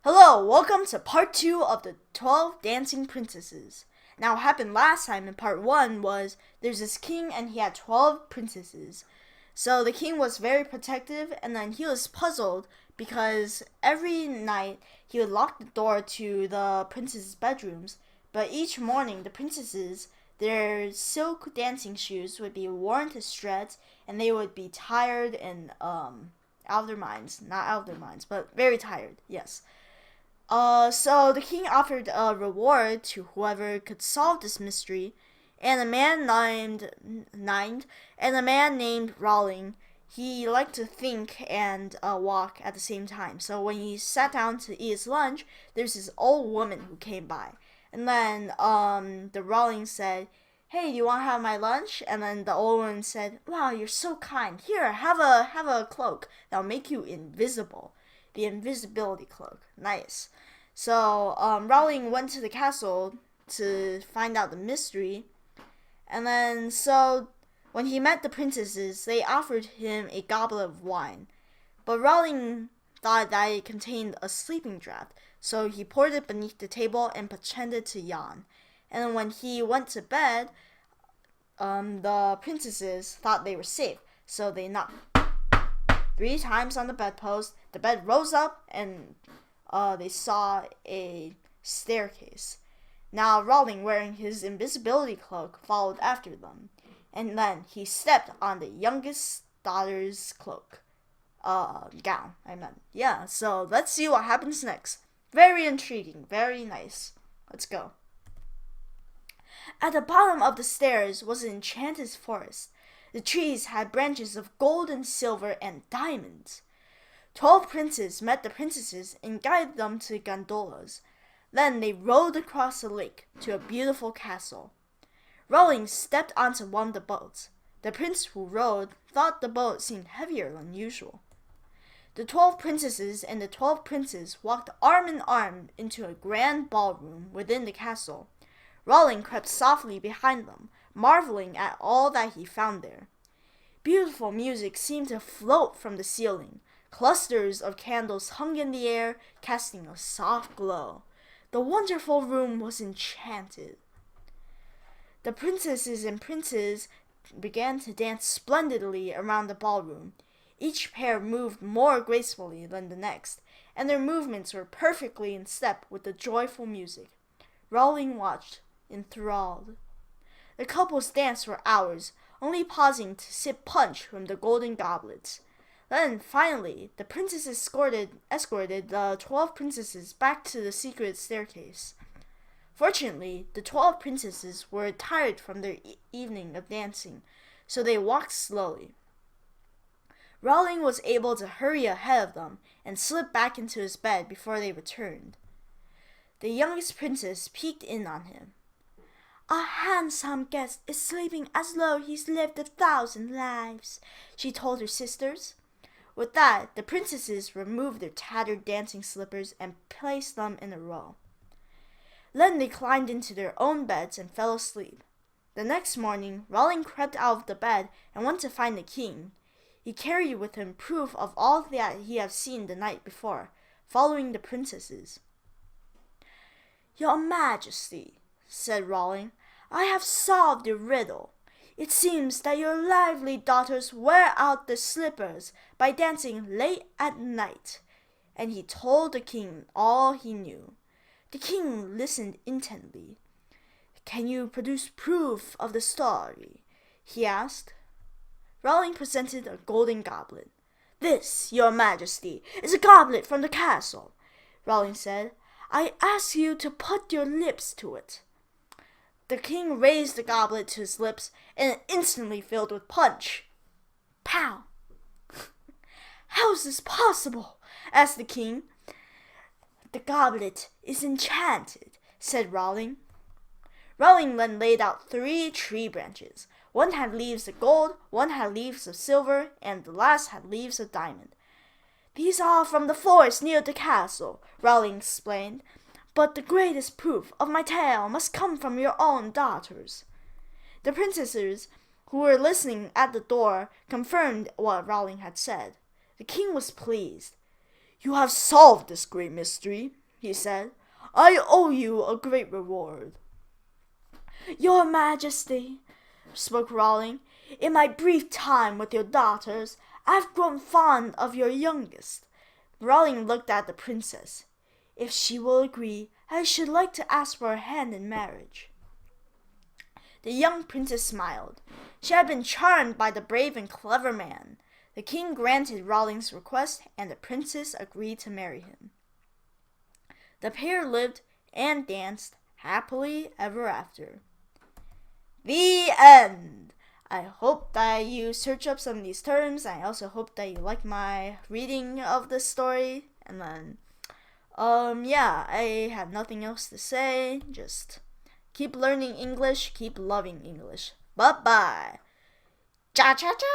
Hello, welcome to part 2 of the 12 Dancing Princesses. Now, what happened last time in part 1 was there's this king and he had 12 princesses. So the king was very protective and then he was puzzled because every night he would lock the door to the princesses' bedrooms, but each morning the princesses, their silk dancing shoes would be worn to shreds and they would be tired and out of their minds. Not out of their minds, but very tired, yes. So the king offered a reward to whoever could solve this mystery, and a man named Rowling. He liked to think and walk at the same time. So when he sat down to eat his lunch, there's this old woman who came by, and then the Rowling said, "Hey, do you want to have my lunch?" And then the old woman said, "Wow, you're so kind. Here, have a cloak that'll make you invisible." The invisibility cloak. Nice. So Rowling went to the castle to find out the mystery, and then when he met the princesses, they offered him a goblet of wine, but Rowling thought that it contained a sleeping draught, so he poured it beneath the table and pretended to yawn. And then when he went to bed, the princesses thought they were safe, so they knocked 3 times on the bedpost. The bed rose up and they saw a staircase. Now Rowling, wearing his invisibility cloak, followed after them, and then he stepped on the youngest daughter's gown. Yeah. So let's see what happens next. Very intriguing, very nice. Let's go. At the bottom of the stairs was an enchanted forest. The trees had branches of gold and silver and diamonds. 12 princes met the princesses and guided them to gondolas. Then they rowed across the lake to a beautiful castle. Rowling stepped onto one of the boats. The prince who rowed thought the boat seemed heavier than usual. The 12 princesses and the 12 princes walked arm in arm into a grand ballroom within the castle. Rowling crept softly behind them, marveling at all that he found there. Beautiful music seemed to float from the ceiling. Clusters of candles hung in the air, casting a soft glow. The wonderful room was enchanted. The princesses and princes began to dance splendidly around the ballroom. Each pair moved more gracefully than the next, and their movements were perfectly in step with the joyful music. Rowling watched, enthralled. The couples danced for hours, only pausing to sip punch from the golden goblets. Then, finally, the princess escorted the 12 princesses back to the secret staircase. Fortunately, the 12 princesses were tired from their evening of dancing, so they walked slowly. Rowling was able to hurry ahead of them and slip back into his bed before they returned. The youngest princess peeked in on him. "Our handsome guest is sleeping as though he's lived 1,000 lives," she told her sisters. With that, the princesses removed their tattered dancing slippers and placed them in a row. Then they climbed into their own beds and fell asleep. The next morning, Rowling crept out of the bed and went to find the king. He carried with him proof of all that he had seen the night before, following the princesses. "Your Majesty," said Rowling, "I have solved your riddle. It seems that your lively daughters wear out their slippers by dancing late at night." And he told the king all he knew. The king listened intently. "Can you produce proof of the story?" he asked. Rowling presented a golden goblet. "This, your Majesty, is a goblet from the castle," Rowling said. "I ask you to put your lips to it." The king raised the goblet to his lips, and it instantly filled with punch. Pow! "How is this possible?" asked the king. "The goblet is enchanted," said Rowling. Rowling then laid out 3 tree branches. One had leaves of gold, one had leaves of silver, and the last had leaves of diamond. "These are from the forest near the castle," Rowling explained. "But the greatest proof of my tale must come from your own daughters." The princesses, who were listening at the door, confirmed what Rowling had said. The king was pleased. You have solved this great mystery, he said. I owe you a great reward. Your Majesty, spoke Rowling, in my brief time with your daughters, I've grown fond of your youngest. Rowling looked at the princess. If she will agree, I should like to ask for her hand in marriage. The young princess smiled. She had been charmed by the brave and clever man. The king granted Rowling's request, and the princess agreed to marry him. The pair lived and danced happily ever after. The end. I hope that you search up some of these terms. I also hope that you like my reading of this story. And then, I have nothing else to say. Just keep learning English, keep loving English. Bye-bye. Cha-cha-cha!